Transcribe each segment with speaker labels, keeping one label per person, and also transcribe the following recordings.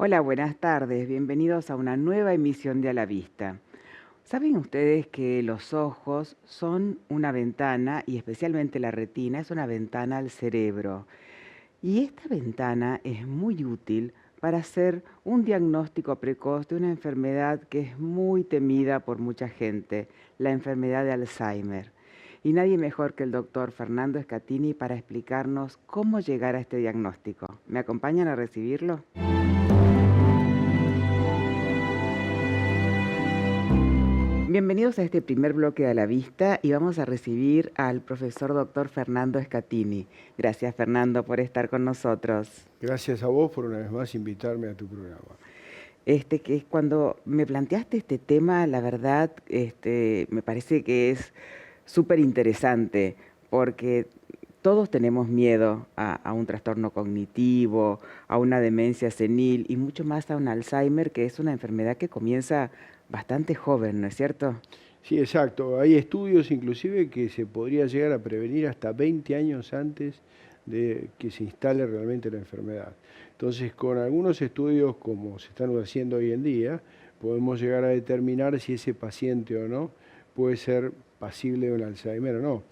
Speaker 1: Hola, buenas tardes. Bienvenidos a una nueva emisión de A la Vista. ¿Saben ustedes que los ojos son una ventana, y especialmente la retina, es una ventana al cerebro? Y esta ventana es muy útil para hacer un diagnóstico precoz de una enfermedad que es muy temida por mucha gente, la enfermedad de Alzheimer. Y nadie mejor que el doctor Fernando Scatini para explicarnos cómo llegar a este diagnóstico. ¿Me acompañan a recibirlo? Bienvenidos a este primer bloque de A la Vista y vamos a recibir al profesor doctor Fernando Scatini. Gracias, Fernando, por estar con nosotros.
Speaker 2: Gracias a vos por una vez más invitarme a tu programa.
Speaker 1: Que es cuando me planteaste este tema, la verdad, me parece que es súper interesante porque todos tenemos miedo a un trastorno cognitivo, a una demencia senil y mucho más a un Alzheimer, que es una enfermedad que comienza bastante joven, ¿no es cierto?
Speaker 2: Sí, exacto. Hay estudios inclusive que se podría llegar a prevenir hasta 20 años antes de que se instale realmente la enfermedad. Entonces, con algunos estudios como se están haciendo hoy en día, podemos llegar a determinar si ese paciente o no puede ser pasible de un Alzheimer o no.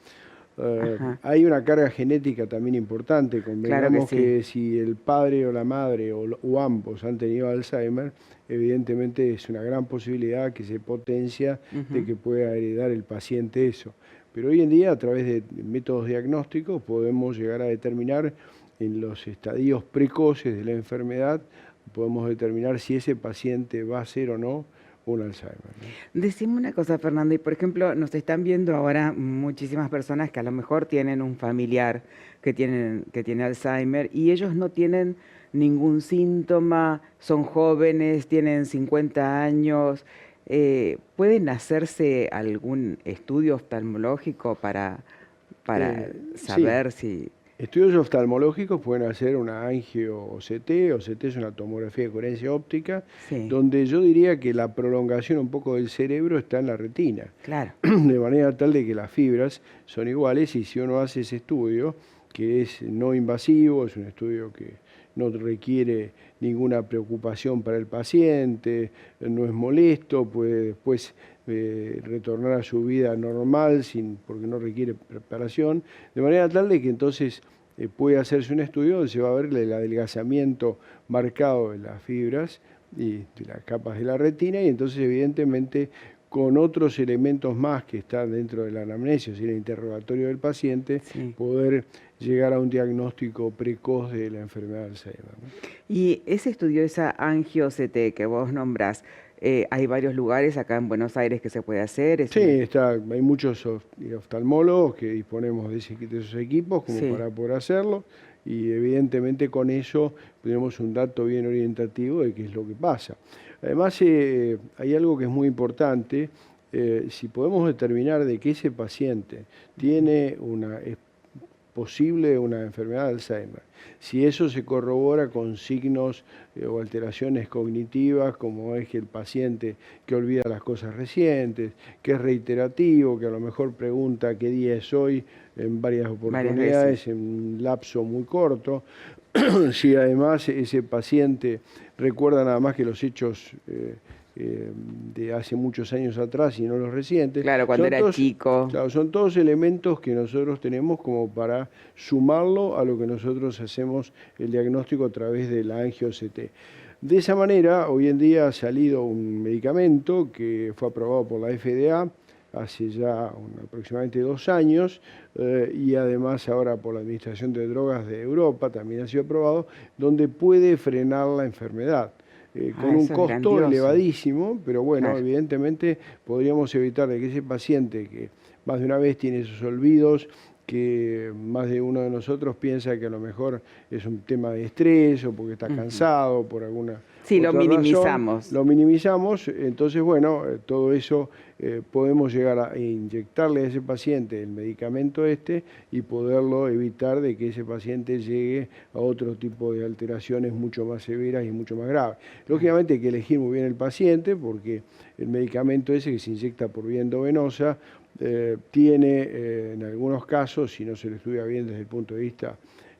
Speaker 1: Ajá,
Speaker 2: Hay una carga genética también importante.
Speaker 1: claro que
Speaker 2: Convengamos
Speaker 1: sí.
Speaker 2: que si el padre o la madre o ambos han tenido Alzheimer, evidentemente es una gran posibilidad que se potencia de
Speaker 1: Ujú.
Speaker 2: que pueda heredar el paciente eso. Pero hoy en día, a través de métodos diagnósticos, podemos llegar a determinar en los estadios precoces de la enfermedad, podemos determinar si ese paciente va a ser o no un Alzheimer, ¿no?
Speaker 1: Decime una cosa, Fernando, y por ejemplo, nos están viendo ahora muchísimas personas que a lo mejor tienen un familiar que tiene Alzheimer y ellos no tienen ningún síntoma, son jóvenes, tienen 50 años. ¿Pueden hacerse algún estudio oftalmológico para
Speaker 2: Sí.
Speaker 1: saber si...
Speaker 2: Estudios oftalmológicos pueden hacer una angio-OCT. OCT es una tomografía de coherencia óptica,
Speaker 1: Sí,
Speaker 2: donde yo diría que la prolongación un poco del cerebro está en la retina,
Speaker 1: claro.
Speaker 2: de manera tal de que las fibras son iguales y si uno hace ese estudio, que es no invasivo, es un estudio que no requiere ninguna preocupación para el paciente, no es molesto, puede después retornar a su vida normal porque no requiere preparación, de manera tal de que entonces puede hacerse un estudio donde se va a ver el adelgazamiento marcado de las fibras y de las capas de la retina y entonces evidentemente con otros elementos más que están dentro de la anamnesis y el interrogatorio del paciente,
Speaker 1: Sí.
Speaker 2: poder llegar a un diagnóstico precoz de la enfermedad de Alzheimer, ¿no?
Speaker 1: Y ese estudio, esa angio-CT que vos nombrás, hay varios lugares acá en Buenos Aires que se puede hacer.
Speaker 2: Sí, hay muchos oftalmólogos que disponemos de esos equipos como
Speaker 1: Sí,
Speaker 2: para poder hacerlo y evidentemente con eso tenemos un dato bien orientativo de qué es lo que pasa. Además, hay algo que es muy importante, si podemos determinar de que ese paciente tiene es posible una enfermedad de Alzheimer. Si eso se corrobora con signos o alteraciones cognitivas, como es que el paciente que olvida las cosas recientes, que es reiterativo, que a lo mejor pregunta qué día es hoy en varias
Speaker 1: varias veces.
Speaker 2: oportunidades, en un lapso muy corto, si además ese paciente recuerda nada más que los hechos de hace muchos años atrás y no los recientes,
Speaker 1: Claro, cuando era chico.
Speaker 2: claro, son todos elementos que nosotros tenemos como para sumarlo a lo que nosotros hacemos el diagnóstico a través de la angio-CT. De esa manera, hoy en día ha salido un medicamento que fue aprobado por la FDA hace ya aproximadamente 2 años y además ahora por la Administración de Drogas de Europa también ha sido aprobado, donde puede frenar la enfermedad.
Speaker 1: Ah,
Speaker 2: Con un
Speaker 1: eso es
Speaker 2: costo
Speaker 1: grandioso.
Speaker 2: elevadísimo, pero bueno,
Speaker 1: Claro.
Speaker 2: evidentemente podríamos evitar de que ese paciente que más de una vez tiene esos olvidos, que más de uno de nosotros piensa que a lo mejor es un tema de estrés o porque está
Speaker 1: Ujú.
Speaker 2: cansado por alguna
Speaker 1: Sí, lo
Speaker 2: otra razón,
Speaker 1: minimizamos.
Speaker 2: lo minimizamos, entonces bueno, todo eso podemos llegar a inyectarle a ese paciente el medicamento y poderlo evitar de que ese paciente llegue a otro tipo de alteraciones mucho más severas y mucho más graves.
Speaker 1: Claro.
Speaker 2: Lógicamente hay que elegir muy bien el paciente porque el medicamento ese que se inyecta por vía endovenosa tiene en algunos casos, si no se lo estudia bien desde el punto de vista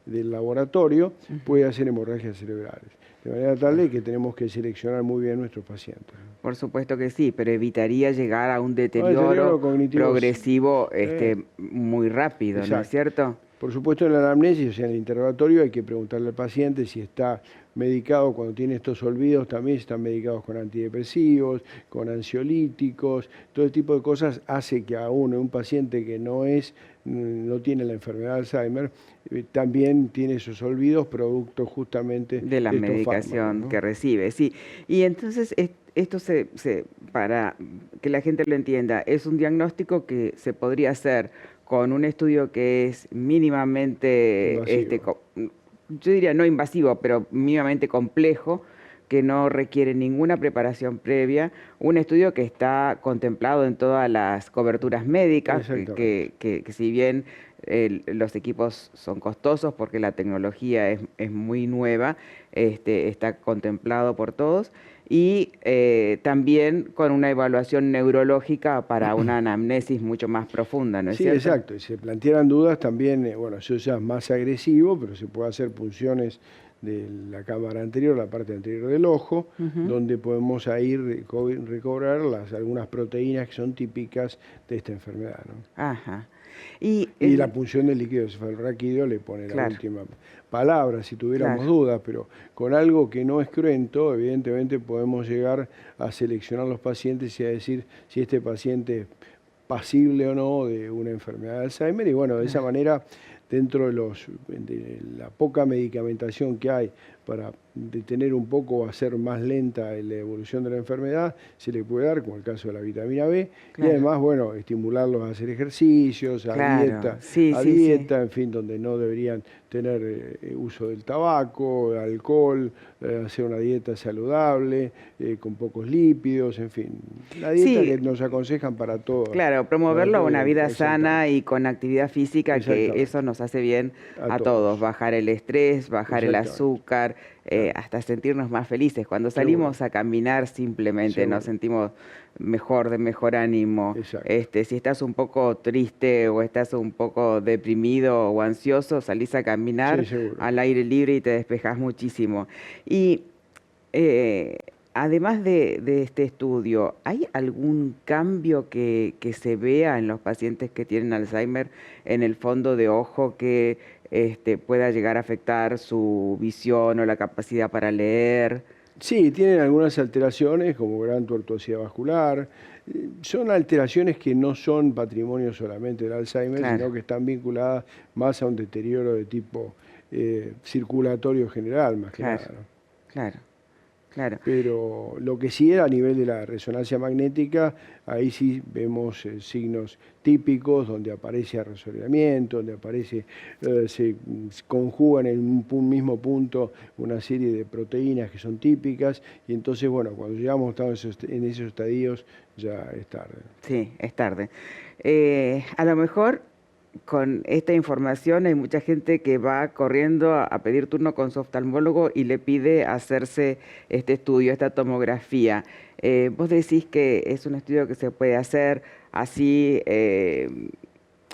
Speaker 2: del laboratorio,
Speaker 1: Ujú.
Speaker 2: puede hacer hemorragias cerebrales. de manera tal de que tenemos que seleccionar muy bien nuestros pacientes.
Speaker 1: Por supuesto que sí, pero evitaría llegar a un
Speaker 2: Deterioro
Speaker 1: deterioro
Speaker 2: cognitivo
Speaker 1: progresivo
Speaker 2: eh,
Speaker 1: muy rápido, ¿no es
Speaker 2: exacto.
Speaker 1: cierto?
Speaker 2: Por supuesto, en la anamnesis, o sea, en el interrogatorio, hay que preguntarle al paciente si está medicado cuando tiene estos olvidos, también si están medicados con antidepresivos, con ansiolíticos, todo este tipo de cosas hace que a un paciente que no tiene la enfermedad de Alzheimer, también tiene esos olvidos producto justamente
Speaker 1: De la
Speaker 2: de estos fármacos,
Speaker 1: medicación
Speaker 2: ¿no?
Speaker 1: que recibe, sí. Y entonces esto para que la gente lo entienda, es un diagnóstico que se podría hacer con un estudio que es mínimamente,
Speaker 2: Invasivo.
Speaker 1: yo diría no invasivo, pero mínimamente complejo, que no requiere ninguna preparación previa, un estudio que está contemplado en todas las coberturas médicas,
Speaker 2: Exactamente.
Speaker 1: que si bien los equipos son costosos porque la tecnología es muy nueva, está contemplado por todos, y también con una evaluación neurológica para una anamnesis mucho más profunda, ¿no es
Speaker 2: Sí,
Speaker 1: cierto?
Speaker 2: exacto. Y se plantearan dudas también, bueno, eso ya es más agresivo, pero se puede hacer punciones de la cámara anterior, la parte anterior del ojo,
Speaker 1: Ujú.
Speaker 2: donde podemos ahí recobrar algunas proteínas que son típicas de esta enfermedad, ¿no?
Speaker 1: Ajá. Y
Speaker 2: Y la punción del líquido cefalorraquídeo le pone la
Speaker 1: claro,
Speaker 2: última palabra si tuviéramos
Speaker 1: claro.
Speaker 2: dudas, pero con algo que no es cruento, evidentemente podemos llegar a seleccionar los pacientes y a decir si este paciente es pasible o no de una enfermedad de Alzheimer. Y bueno, de esa
Speaker 1: Ah,
Speaker 2: manera, dentro de la poca medicamentación que hay para detener un poco o hacer más lenta la evolución de la enfermedad, se le puede dar, como el caso de la vitamina B, y
Speaker 1: claro,
Speaker 2: además, bueno, estimularlos a hacer ejercicios,
Speaker 1: claro. Sí,
Speaker 2: a
Speaker 1: sí, sí.
Speaker 2: dieta, en fin, donde no deberían tener uso del tabaco, alcohol, hacer una dieta saludable, con pocos lípidos, en fin, la dieta
Speaker 1: Sí,
Speaker 2: que nos aconsejan
Speaker 1: claro,
Speaker 2: para
Speaker 1: promoverlo a
Speaker 2: todo
Speaker 1: una
Speaker 2: el
Speaker 1: vida sana
Speaker 2: exactamente,
Speaker 1: y con actividad física, que eso
Speaker 2: exactamente,
Speaker 1: nos hace bien
Speaker 2: a
Speaker 1: a todos,
Speaker 2: todos,
Speaker 1: bajar el estrés, bajar el
Speaker 2: exactamente,
Speaker 1: azúcar,
Speaker 2: claro,
Speaker 1: hasta sentirnos más felices. Cuando
Speaker 2: seguro,
Speaker 1: salimos a caminar simplemente nos
Speaker 2: seguro,
Speaker 1: sentimos mejor, de mejor ánimo.
Speaker 2: exacto,
Speaker 1: Si estás un poco triste o estás un poco deprimido o ansioso, salís a
Speaker 2: sí,
Speaker 1: caminar
Speaker 2: seguro.
Speaker 1: al aire libre y te despejas muchísimo. Y eh, además de este estudio, ¿hay algún cambio que se vea en los pacientes que tienen Alzheimer en el fondo de ojo que pueda llegar a afectar su visión o la capacidad para leer?
Speaker 2: Sí, tienen algunas alteraciones como gran tortuosidad vascular. Son alteraciones que no son patrimonio solamente del Alzheimer,
Speaker 1: Claro,
Speaker 2: sino que están vinculadas más a un deterioro de tipo circulatorio general, más que
Speaker 1: claro,
Speaker 2: nada, ¿no?
Speaker 1: claro, claro.
Speaker 2: Pero lo que sí era a nivel de la resonancia magnética, ahí sí vemos signos típicos donde aparece arresoleamiento, donde se conjugan en mismo punto una serie de proteínas que son típicas, y entonces, bueno, cuando llegamos en esos estadios ya es tarde.
Speaker 1: Sí, es tarde. A lo mejor con esta información hay mucha gente que va corriendo a pedir turno con su oftalmólogo y le pide hacerse este estudio, esta tomografía. ¿Vos decís que es un estudio que se puede hacer así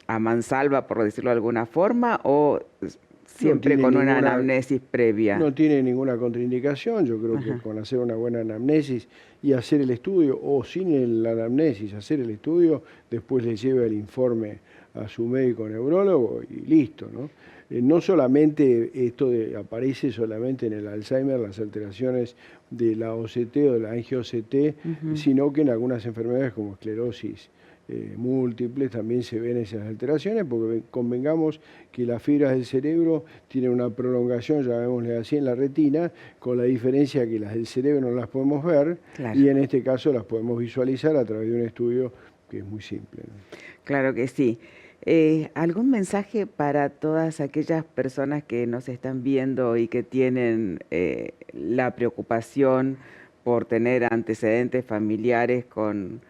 Speaker 1: a mansalva, por decirlo de alguna forma, o
Speaker 2: No
Speaker 1: siempre
Speaker 2: tiene
Speaker 1: con una
Speaker 2: ninguna
Speaker 1: anamnesis previa?
Speaker 2: No tiene ninguna contraindicación, yo creo que
Speaker 1: Ajá,
Speaker 2: con hacer una buena anamnesis y hacer el estudio, o sin la anamnesis, hacer el estudio, después le lleva el informe a su médico neurólogo y listo, ¿no? No solamente aparece solamente en el Alzheimer las alteraciones de la OCT o de la angio-OCT,
Speaker 1: ujú.
Speaker 2: sino que en algunas enfermedades como esclerosis múltiples también se ven esas alteraciones, porque convengamos que las fibras del cerebro tienen una prolongación, llamémosle así, en la retina, con la diferencia que las del cerebro no las podemos ver
Speaker 1: Claro.
Speaker 2: y en este caso las podemos visualizar a través de un estudio que es muy simple, ¿no?
Speaker 1: Claro que sí. ¿Algún mensaje para todas aquellas personas que nos están viendo y que tienen la preocupación por tener antecedentes familiares con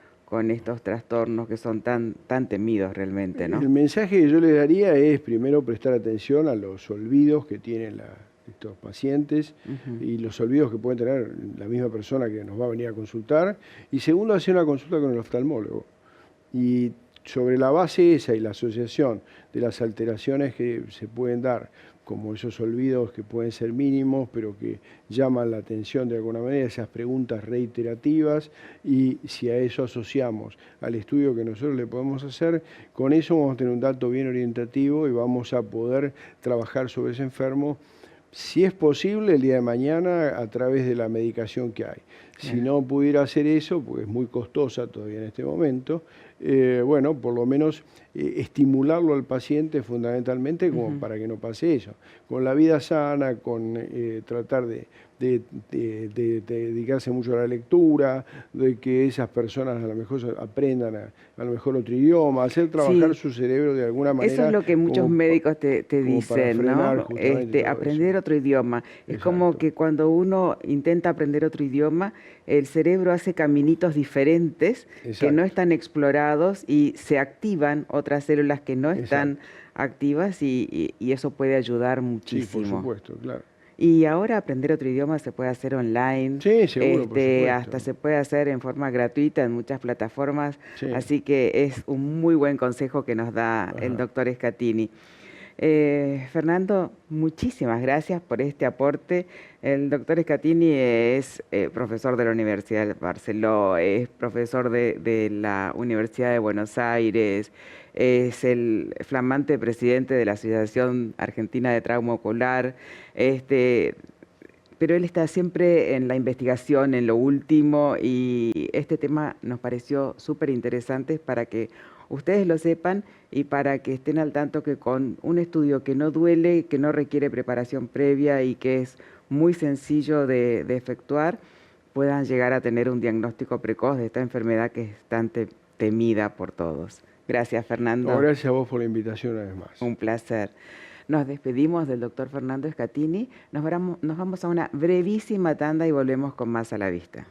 Speaker 1: estos trastornos que son tan temidos realmente, ¿no?
Speaker 2: El mensaje que yo les daría es primero prestar atención a los olvidos que tienen estos pacientes
Speaker 1: Ujú.
Speaker 2: y los olvidos que puede tener la misma persona que nos va a venir a consultar. Y segundo, hacer una consulta con el oftalmólogo. Y sobre la base esa y la asociación de las alteraciones que se pueden dar, como esos olvidos que pueden ser mínimos, pero que llaman la atención de alguna manera, esas preguntas reiterativas, y si a eso asociamos al estudio que nosotros le podemos hacer, con eso vamos a tener un dato bien orientativo y vamos a poder trabajar sobre ese enfermo, si es posible, el día de mañana a través de la medicación que hay. Si no pudiera hacer eso, porque es muy costosa todavía en este momento, bueno, por lo menos estimularlo al paciente fundamentalmente como para que no pase eso. Con la vida sana, con tratar de dedicarse mucho a la lectura, de que esas personas a lo mejor aprendan a lo mejor otro idioma, hacer trabajar su cerebro de alguna manera.
Speaker 1: Eso es lo que muchos médicos te dicen, ¿no?
Speaker 2: Aprender
Speaker 1: otro idioma. Es como que cuando uno intenta aprender otro idioma, el cerebro hace caminitos diferentes que no están explorados y se activan otras células que no están activas y eso puede ayudar muchísimo.
Speaker 2: Sí, por supuesto, claro.
Speaker 1: Y ahora aprender otro idioma se puede hacer online.
Speaker 2: Sí, seguro, por supuesto.
Speaker 1: Hasta se puede hacer en forma gratuita en muchas plataformas. Así que es un muy buen consejo que nos da el doctor Scatini. Fernando, muchísimas gracias por este aporte. El doctor Scatini es profesor de la Universidad de Barcelona, es profesor de la Universidad de Buenos Aires, es el flamante presidente de la Asociación Argentina de Trauma Ocular, pero él está siempre en la investigación, en lo último, y este tema nos pareció súper interesante para que ustedes lo sepan y para que estén al tanto que con un estudio que no duele, que no requiere preparación previa y que es muy sencillo de efectuar, puedan llegar a tener un diagnóstico precoz de esta enfermedad que es tan temida por todos. Gracias, Fernando.
Speaker 2: No, gracias a vos por la invitación una vez más.
Speaker 1: Un placer. Nos despedimos del doctor Fernando Scatini. Nos vamos a una brevísima tanda y volvemos con más a la vista.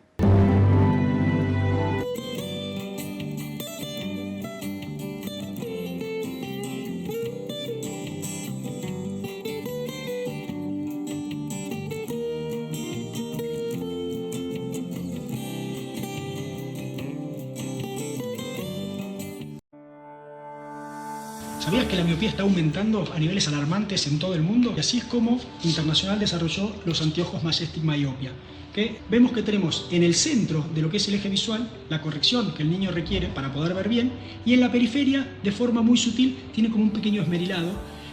Speaker 3: ¿Sabías que la miopía está aumentando a niveles alarmantes en todo el mundo? Y así es como Internacional desarrolló los anteojos Majestic Myopia, que vemos que tenemos en el centro de lo que es el eje visual la corrección que el niño requiere para poder ver bien, y en la periferia, de forma muy sutil, tiene como un pequeño esmerilado,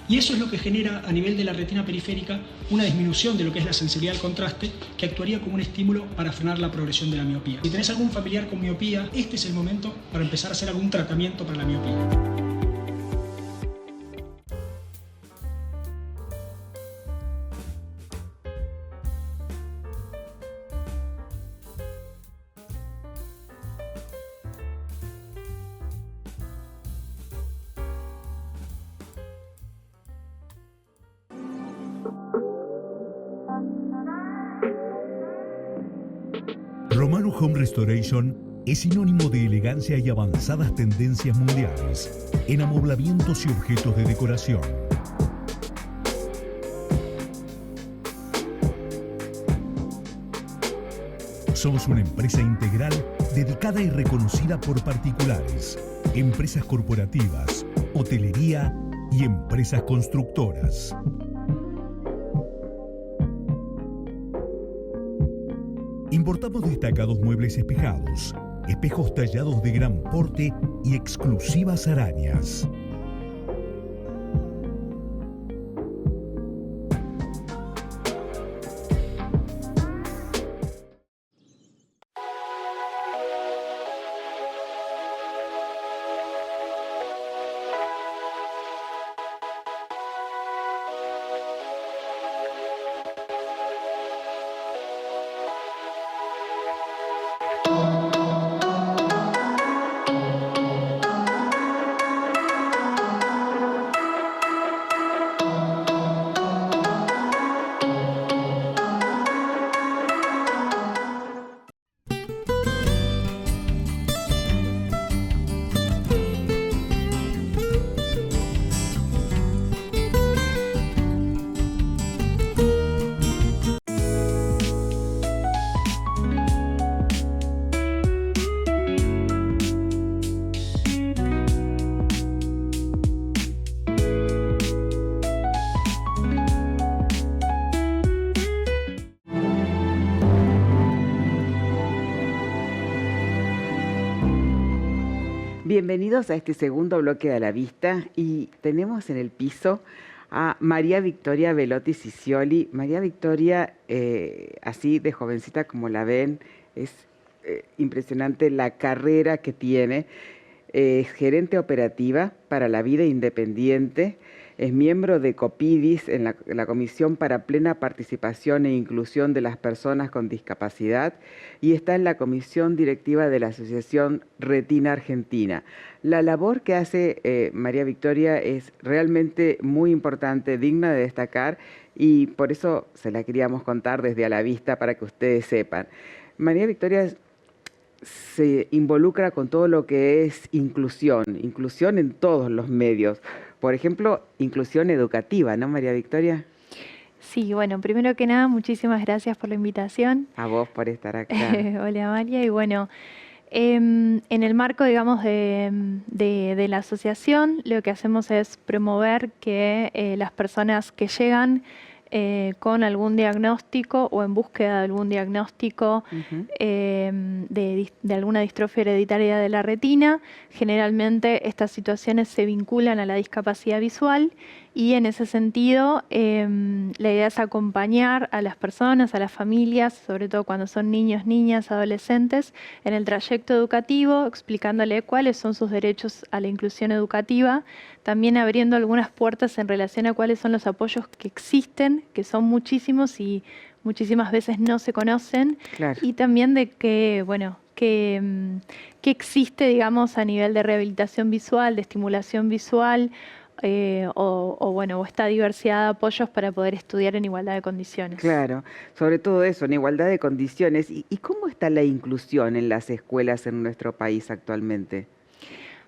Speaker 3: y eso es lo que genera a nivel de la retina periférica una disminución de lo que es la sensibilidad al contraste, que actuaría como un estímulo para frenar la progresión de la miopía. Si tenés algún familiar con miopía, este es el momento para empezar a hacer algún tratamiento para la miopía.
Speaker 4: Romano Home Restoration es sinónimo de elegancia y avanzadas tendencias mundiales en amoblamientos y objetos de decoración. Somos una empresa integral dedicada y reconocida por particulares, empresas corporativas, hotelería y empresas constructoras. Importamos destacados muebles espejados, espejos tallados de gran porte y exclusivas arañas.
Speaker 1: Bienvenidos a este segundo bloque de A la Vista y tenemos en el piso a María Victoria Velotti Cicioli. María Victoria, así de jovencita como la ven, es impresionante la carrera que tiene. Es gerente operativa para la vida independiente, es miembro de COPIDIS en la Comisión para Plena Participación e Inclusión de las Personas con Discapacidad y está en la Comisión Directiva de la Asociación Retina Argentina. La labor que hace María Victoria es realmente muy importante, digna de destacar y por eso se la queríamos contar desde A la Vista para que ustedes sepan. María Victoria se involucra con todo lo que es inclusión en todos los medios. Por ejemplo, inclusión educativa, ¿no, María Victoria?
Speaker 5: Sí, bueno, primero que nada, muchísimas gracias por la invitación.
Speaker 1: A vos por estar acá.
Speaker 5: Hola, María. Y bueno, en el marco, digamos, de la asociación, lo que hacemos es promover que las personas que llegan con algún diagnóstico o en búsqueda de algún diagnóstico de alguna distrofia hereditaria de la retina. Generalmente estas situaciones se vinculan a la discapacidad visual y en ese sentido la idea es acompañar a las personas, a las familias, sobre todo cuando son niños, niñas, adolescentes, en el trayecto educativo, explicándole cuáles son sus derechos a la inclusión educativa, también abriendo algunas puertas en relación a cuáles son los apoyos que existen, que son muchísimos y muchísimas veces no se conocen,
Speaker 1: Claro.
Speaker 5: y también de que, bueno, que existe, digamos, a nivel de rehabilitación visual, de estimulación visual, o esta diversidad de apoyos para poder estudiar en igualdad de condiciones.
Speaker 1: Claro, sobre todo eso, en igualdad de condiciones. ¿Y cómo está la inclusión en las escuelas en nuestro país actualmente?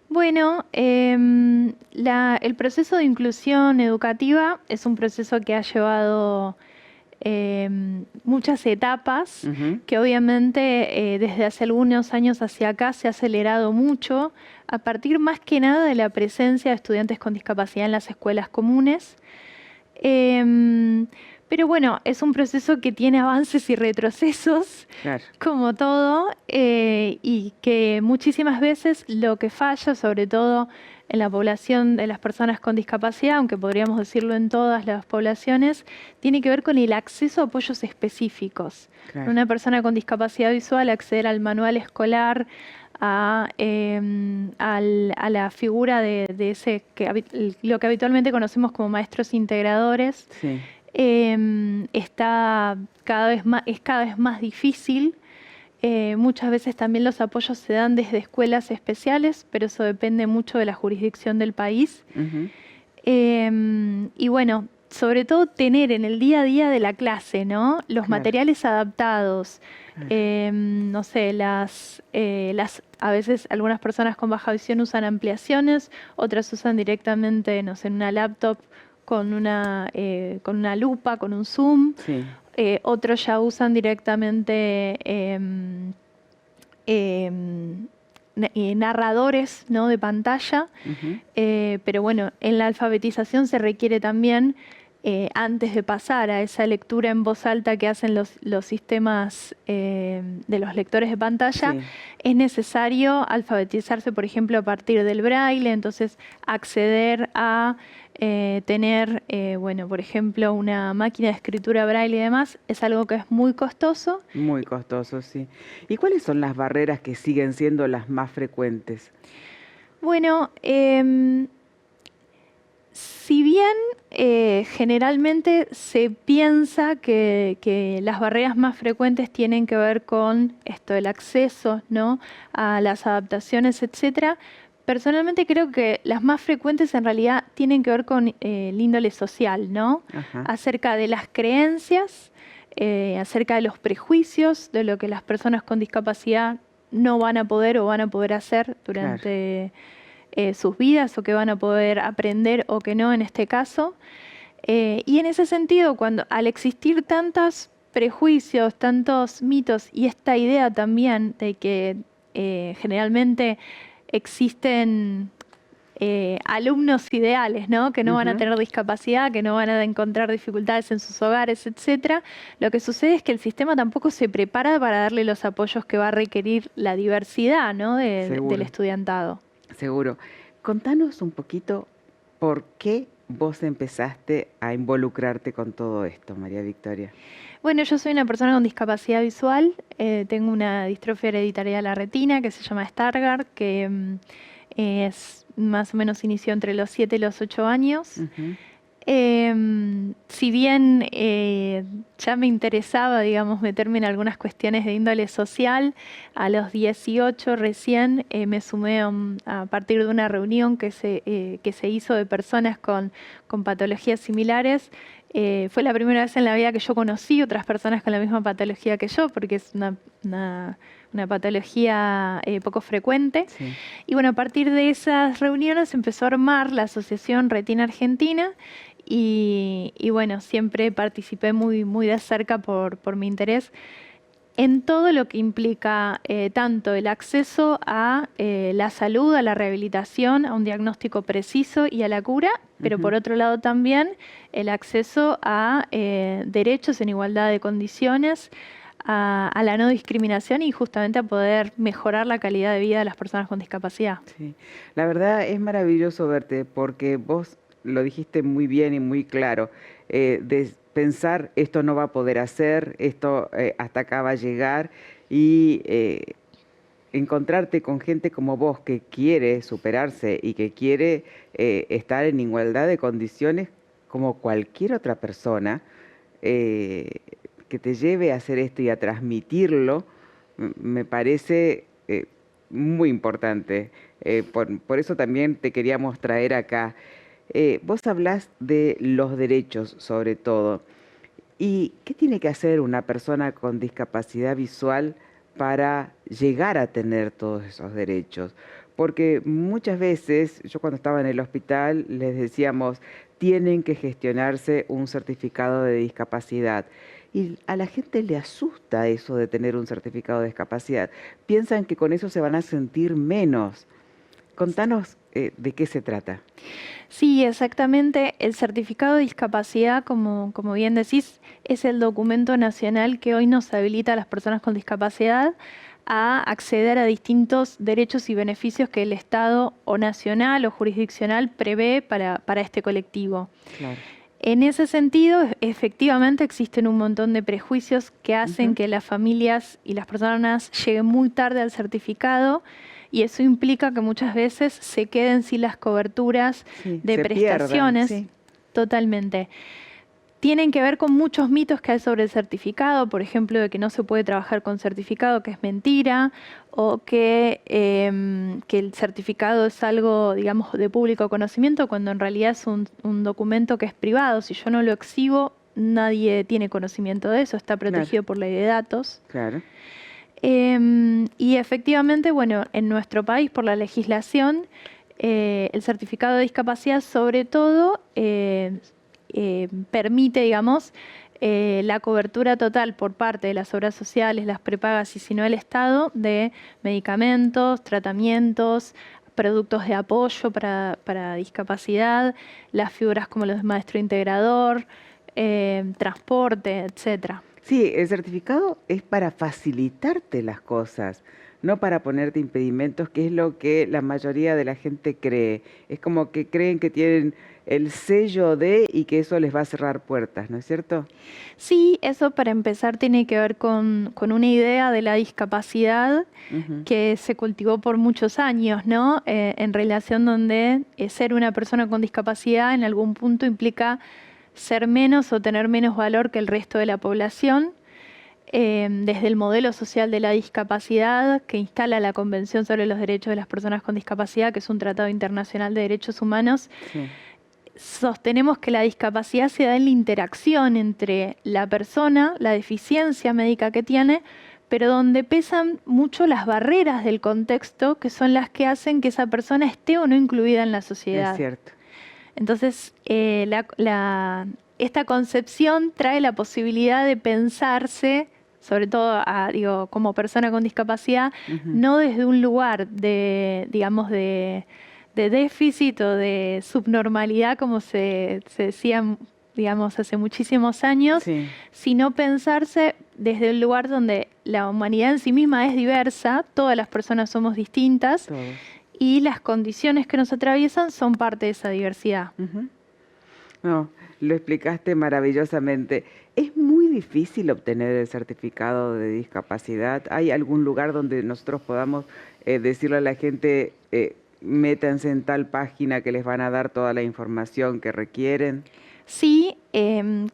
Speaker 5: Bueno, el proceso de inclusión educativa es un proceso que ha llevado muchas etapas, que obviamente desde hace algunos años hacia acá se ha acelerado mucho, a partir más que nada de la presencia de estudiantes con discapacidad en las escuelas comunes. Pero bueno, es un proceso que tiene avances y retrocesos,
Speaker 1: Claro.
Speaker 5: como todo, y que muchísimas veces lo que falla, sobre todo en la población de las personas con discapacidad, aunque podríamos decirlo en todas las poblaciones, tiene que ver con el acceso a apoyos específicos.
Speaker 1: Claro.
Speaker 5: Una persona con discapacidad visual acceder al manual escolar, a la figura de ese lo que habitualmente conocemos como maestros integradores,
Speaker 1: Sí.
Speaker 5: es cada vez más difícil. Muchas veces también los apoyos se dan desde escuelas especiales, pero eso depende mucho de la jurisdicción del país. Y bueno, sobre todo tener en el día a día de la clase, ¿no? Los
Speaker 1: Claro.
Speaker 5: materiales adaptados. No sé, a veces algunas personas con baja visión usan ampliaciones, otras usan directamente, no sé, en una laptop con una lupa, con un zoom.
Speaker 1: Sí.
Speaker 5: Otros ya usan directamente narradores, ¿no?, de pantalla. Pero bueno, en la alfabetización se requiere también, antes de pasar a esa lectura en voz alta que hacen los sistemas de los lectores de pantalla,
Speaker 1: Sí.
Speaker 5: es necesario alfabetizarse, por ejemplo, a partir del braille, entonces acceder a tener, por ejemplo, una máquina de escritura braille y demás, es algo que es muy costoso.
Speaker 1: Muy costoso, sí. ¿Y cuáles son las barreras que siguen siendo las más frecuentes?
Speaker 5: Bueno, si bien generalmente se piensa que las barreras más frecuentes tienen que ver con esto, el acceso, ¿no?, a las adaptaciones, etcétera, personalmente creo que las más frecuentes en realidad tienen que ver con el índole social, ¿no?
Speaker 1: Ajá.
Speaker 5: Acerca de las creencias, acerca de los prejuicios, de lo que las personas con discapacidad no van a poder o van a poder hacer durante sus vidas, o que van a poder aprender o que no en este caso. Y en ese sentido, al existir tantos prejuicios, tantos mitos y esta idea también de que generalmente existen alumnos ideales, ¿no?, que no van a tener discapacidad, que no van a encontrar dificultades en sus hogares, etcétera. Lo que sucede es que el sistema tampoco se prepara para darle los apoyos que va a requerir la diversidad, ¿no?, del estudiantado.
Speaker 1: Seguro. Contanos un poquito por qué vos empezaste a involucrarte con todo esto, María Victoria.
Speaker 5: Bueno, yo soy una persona con discapacidad visual, tengo una distrofia hereditaria de la retina que se llama Stargardt, que es más o menos inició entre los 7 y los 8 años. Si bien ya me interesaba, digamos, meterme en algunas cuestiones de índole social, a los 18 recién me sumé a partir de una reunión que se hizo de personas con patologías similares. Fue la primera vez en la vida que yo conocí otras personas con la misma patología que yo, porque es una patología poco frecuente.
Speaker 1: Sí.
Speaker 5: Y bueno, a partir de esas reuniones empezó a armar la Asociación Retina Argentina y bueno, siempre participé muy de cerca por mi interés en todo lo que implica tanto el acceso a la salud, a la rehabilitación, a un diagnóstico preciso y a la cura, pero por otro lado también el acceso a derechos en igualdad de condiciones, a la no discriminación y justamente a poder mejorar la calidad de vida de las personas con discapacidad.
Speaker 1: Sí. La verdad es maravilloso verte porque vos lo dijiste muy bien y muy claro. De pensar esto no va a poder hacer, esto hasta acá va a llegar y encontrarte con gente como vos que quiere superarse y que quiere estar en igualdad de condiciones como cualquier otra persona, que te lleve a hacer esto y a transmitirlo, me parece muy importante. Por eso también te queríamos traer acá. Vos hablás de los derechos, sobre todo. ¿Y qué tiene que hacer una persona con discapacidad visual para llegar a tener todos esos derechos? Porque muchas veces, yo cuando estaba en el hospital, les decíamos, tienen que gestionarse un certificado de discapacidad. Y a la gente le asusta eso de tener un certificado de discapacidad. Piensan que con eso se van a sentir menos. Contanos de qué se trata.
Speaker 5: Sí, exactamente. El certificado de discapacidad, como bien decís, es el documento nacional que hoy nos habilita a las personas con discapacidad a acceder a distintos derechos y beneficios que el Estado o nacional o jurisdiccional prevé para este colectivo.
Speaker 1: Claro.
Speaker 5: En ese sentido, efectivamente existen un montón de prejuicios que hacen que las familias y las personas lleguen muy tarde al certificado y eso implica que muchas veces se queden sin las coberturas de prestaciones.
Speaker 1: Pierdan, sí.
Speaker 5: Totalmente. Tienen que ver con muchos mitos que hay sobre el certificado, por ejemplo, de que no se puede trabajar con certificado, que es mentira, o que el certificado es algo, digamos, de público conocimiento, cuando en realidad es un documento que es privado. Si yo no lo exhibo, nadie tiene conocimiento de eso, está protegido por ley de datos.
Speaker 1: Claro.
Speaker 5: Y efectivamente, bueno, en nuestro país, por la legislación, el certificado de discapacidad, sobre todo, permite, digamos, la cobertura total por parte de las obras sociales, las prepagas y si no el Estado, de medicamentos, tratamientos, productos de apoyo para discapacidad, las figuras como los de maestro integrador, transporte, etcétera.
Speaker 1: Sí, el certificado es para facilitarte las cosas, no para ponerte impedimentos, que es lo que la mayoría de la gente cree. Es como que creen que tienen el sello de y que eso les va a cerrar puertas, ¿no es cierto?
Speaker 5: Sí, eso para empezar tiene que ver con una idea de la discapacidad que se cultivó por muchos años, ¿no? En relación donde ser una persona con discapacidad en algún punto implica ser menos o tener menos valor que el resto de la población. Desde el modelo social de la discapacidad que instala la Convención sobre los Derechos de las Personas con Discapacidad, que es un tratado internacional de derechos humanos, sostenemos que la discapacidad se da en la interacción entre la persona, la deficiencia médica que tiene, pero donde pesan mucho las barreras del contexto, que son las que hacen que esa persona esté o no incluida en la sociedad.
Speaker 1: Es cierto.
Speaker 5: Entonces, esta concepción trae la posibilidad de pensarse, sobre todo como persona con discapacidad, no desde un lugar de, digamos, de déficit o de subnormalidad, como se decía, digamos, hace muchísimos años, sino pensarse desde el lugar donde la humanidad en sí misma es diversa, todas las personas somos distintas, y las condiciones que nos atraviesan son parte de esa diversidad.
Speaker 1: Ujú. No, lo explicaste maravillosamente. ¿Es muy difícil obtener el certificado de discapacidad? ¿Hay algún lugar donde nosotros podamos decirle a la gente, métanse en tal página que les van a dar toda la información que requieren?
Speaker 5: Sí,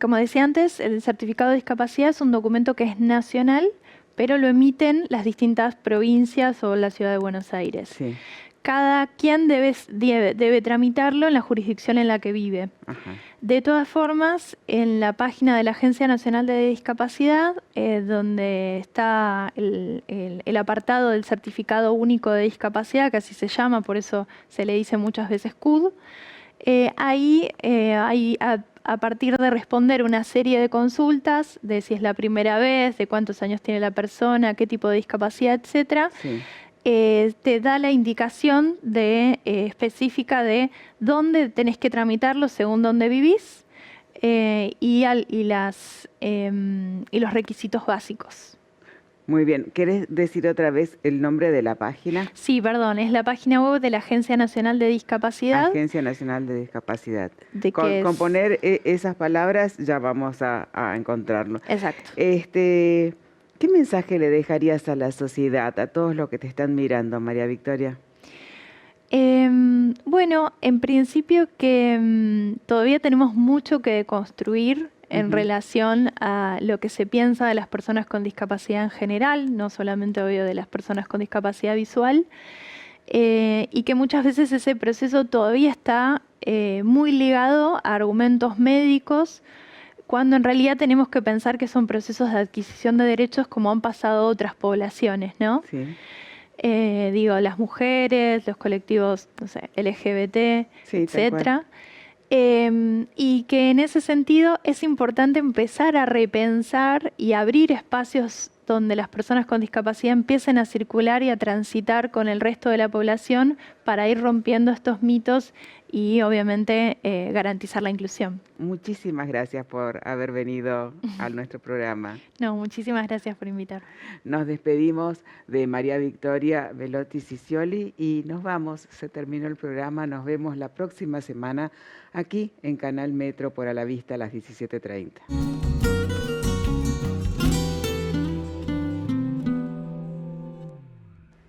Speaker 5: como decía antes, el certificado de discapacidad es un documento que es nacional, pero lo emiten las distintas provincias o la ciudad de Buenos Aires.
Speaker 1: Sí.
Speaker 5: Cada quien debe tramitarlo en la jurisdicción en la que vive.
Speaker 1: Ajá.
Speaker 5: De todas formas, en la página de la Agencia Nacional de Discapacidad, donde está el apartado del Certificado Único de Discapacidad, que así se llama, por eso se le dice muchas veces CUD, ahí a partir de responder una serie de consultas, de si es la primera vez, de cuántos años tiene la persona, qué tipo de discapacidad, etcétera,
Speaker 1: Sí.
Speaker 5: te da la indicación específica de dónde tenés que tramitarlo según dónde vivís y los requisitos básicos.
Speaker 1: Muy bien. ¿Querés decir otra vez el nombre de la página?
Speaker 5: Sí, perdón, es la página web de la Agencia Nacional de Discapacidad.
Speaker 1: Agencia Nacional de Discapacidad.
Speaker 5: De
Speaker 1: Con
Speaker 5: que es-
Speaker 1: poner esas palabras ya vamos a encontrarlo.
Speaker 5: Exacto.
Speaker 1: ¿Qué mensaje le dejarías a la sociedad, a todos los que te están mirando, María Victoria?
Speaker 5: Bueno, en principio que todavía tenemos mucho que construir en
Speaker 1: Ujú.
Speaker 5: relación a lo que se piensa de las personas con discapacidad en general, no solamente obvio de las personas con discapacidad visual, y que muchas veces ese proceso todavía está muy ligado a argumentos médicos, cuando en realidad tenemos que pensar que son procesos de adquisición de derechos como han pasado otras poblaciones, ¿no?
Speaker 1: Sí,
Speaker 5: Las mujeres, los colectivos, no sé, LGBT,
Speaker 1: sí, tal cual.
Speaker 5: etcétera. Y que en ese sentido es importante empezar a repensar y abrir espacios donde las personas con discapacidad empiecen a circular y a transitar con el resto de la población para ir rompiendo estos mitos y obviamente garantizar la inclusión.
Speaker 1: Muchísimas gracias por haber venido a nuestro programa.
Speaker 5: No, muchísimas gracias por invitarme.
Speaker 1: Nos despedimos de María Victoria Velotti Cicioli y nos vamos. Se terminó el programa. Nos vemos la próxima semana aquí en Canal Metro por A la Vista a las 17:30.